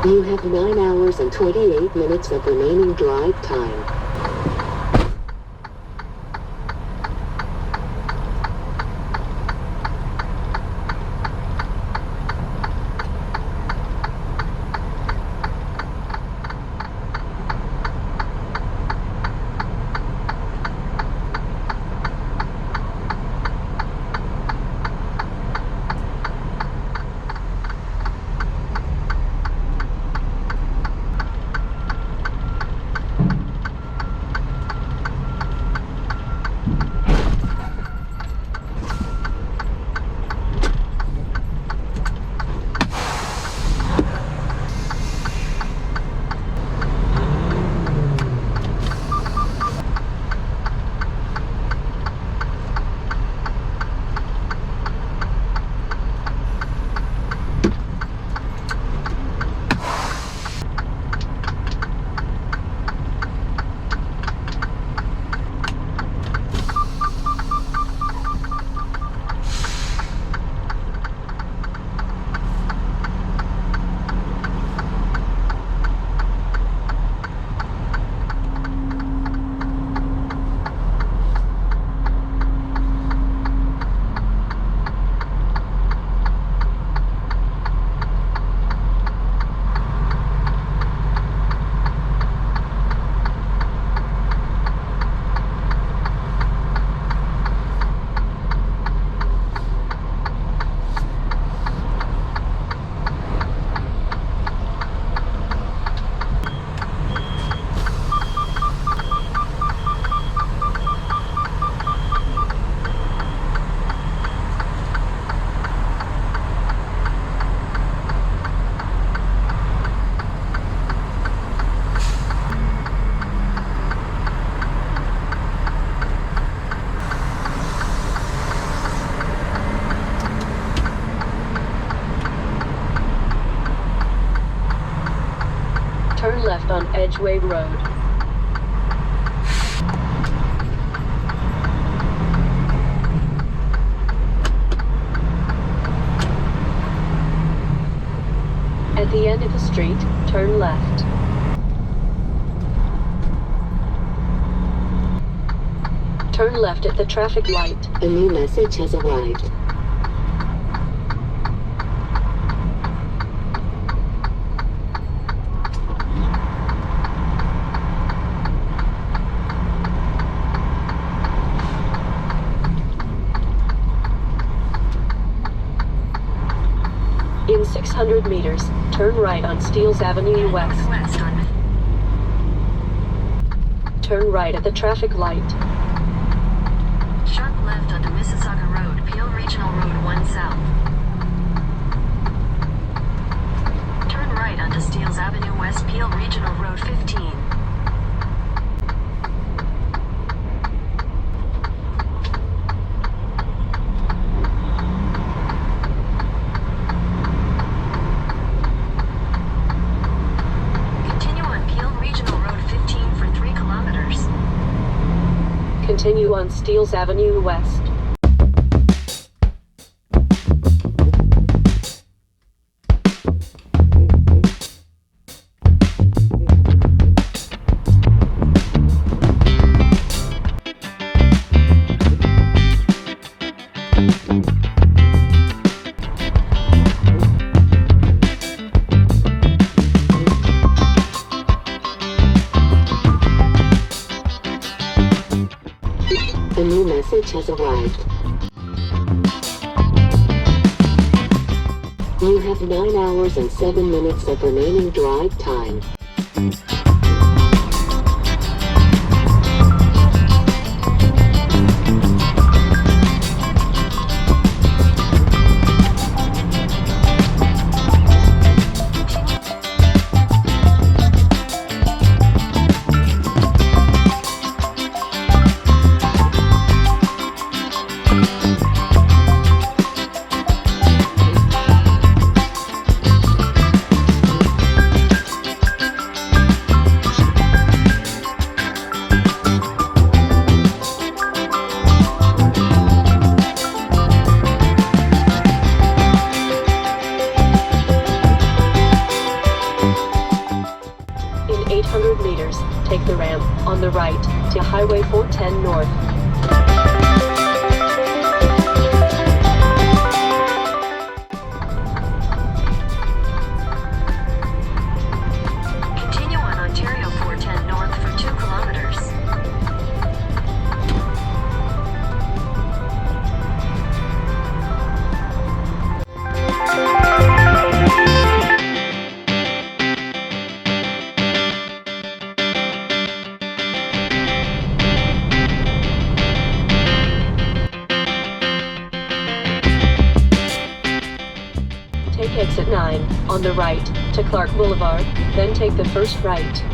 You have 9 hours and 28 minutes of remaining drive time. Turn left on Edgeway Road. At the end of the street, turn left. Turn left at the traffic light. A new message has arrived. In 600 meters, turn right on Steeles Avenue West. Turn right at the traffic light. Sharp left onto Mississauga Road, Peel Regional Road 1 South. Turn right onto Steeles Avenue West, Peel Regional Road 15. Continue on Steeles Avenue West. A new message has arrived. You have 9 hours and 7 minutes of remaining drive time. In 800 meters, take the ramp on the right to Highway 410 North. Continue on Ontario 410 North for 2 kilometers. Take exit 9 on the right to Clark Boulevard, then take the first right.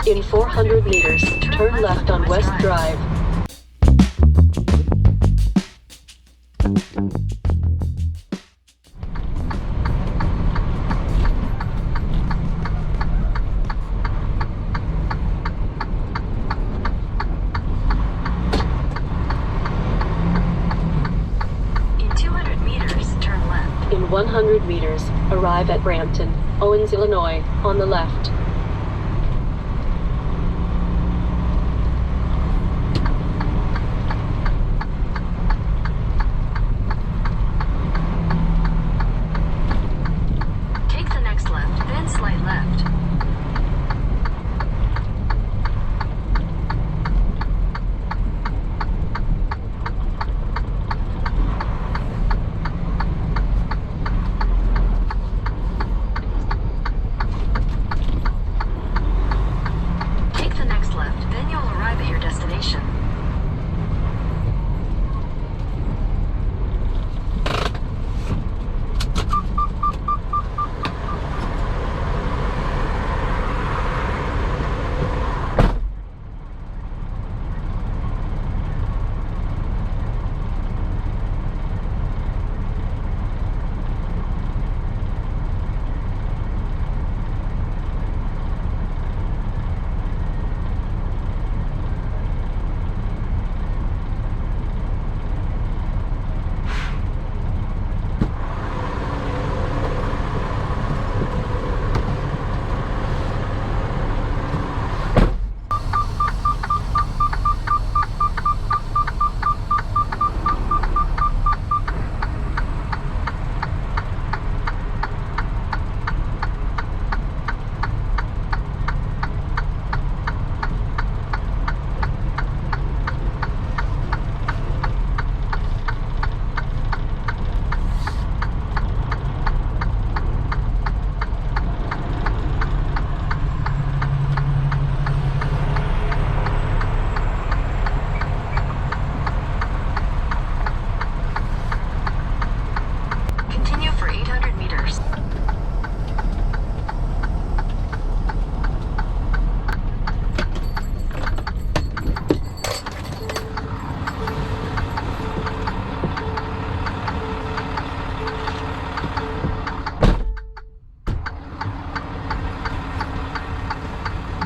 In 400 meters, turn left on West Drive. In 200 meters, turn left. In 100 meters, arrive at Brampton, Owens, Illinois, on the left. Take the next left, then slight left. Take the next left, then you'll arrive at your destination. Continue for 800 meters.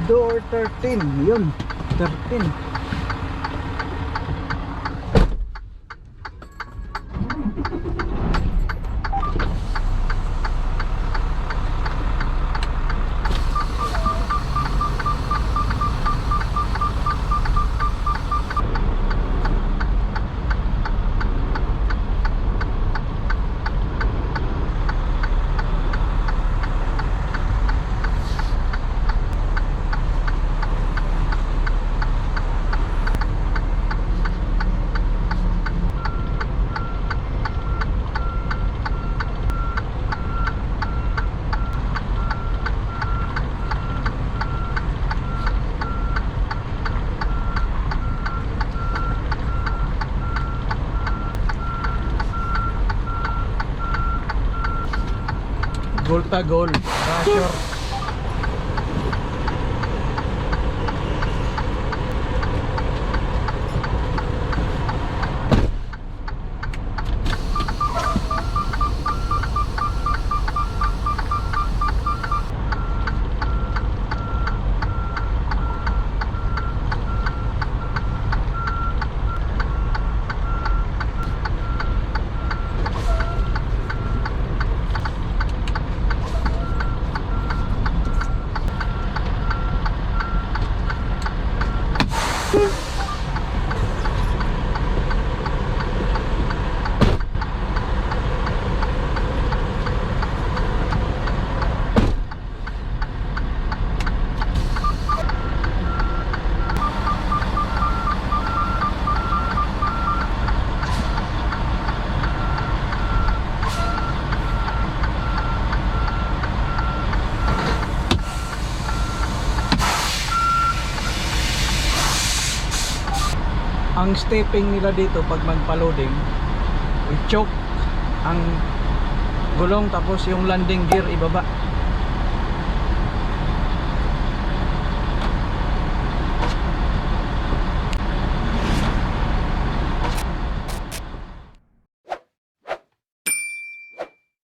Door 13, yun, 13. Volta goal. Pressure. ang stepping nila dito pag magpa-loading, i-choke ang gulong tapos yung landing gear ibaba.